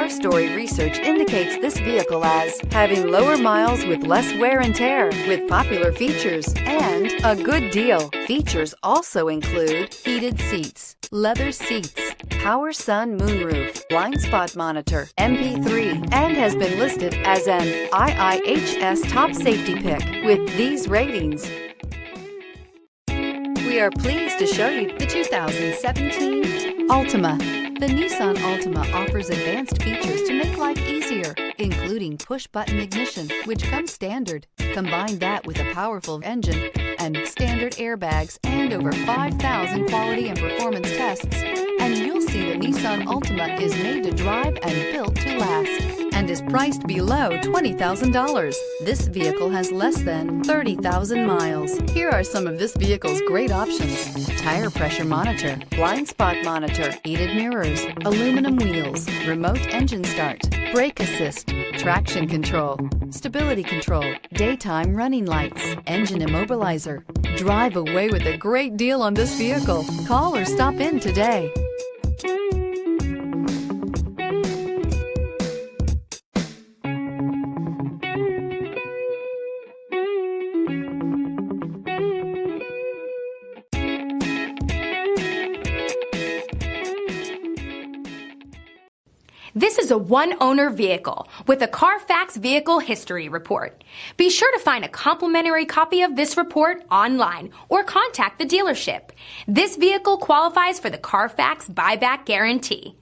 Our story research indicates this vehicle as having lower miles with less wear and tear, with popular features and a good deal. Features also include heated seats, leather seats, power sun moonroof, blind spot monitor, MP3, and has been listed as an IIHS top safety pick with these ratings. We are pleased to show you the 2017 Altima. The Nissan Altima offers advanced features to make life easier, including push-button ignition, which comes standard. Combine that with a powerful engine and standard airbags and over 5,000 quality and performance tests, and you'll see the Nissan Altima is made to drive and built to last, and is priced below $20,000. This vehicle has less than 30,000 miles. Here are some of this vehicle's great options: tire pressure monitor, blind spot monitor, heated mirrors, aluminum wheels, remote engine start, brake assist, traction control, stability control, daytime running lights, engine immobilizer. Drive away with a great deal on this vehicle. Call or stop in today. This is a one-owner vehicle with a CARFAX vehicle history report. Be sure to find a complimentary copy of this report online or contact the dealership. This vehicle qualifies for the CARFAX buyback guarantee.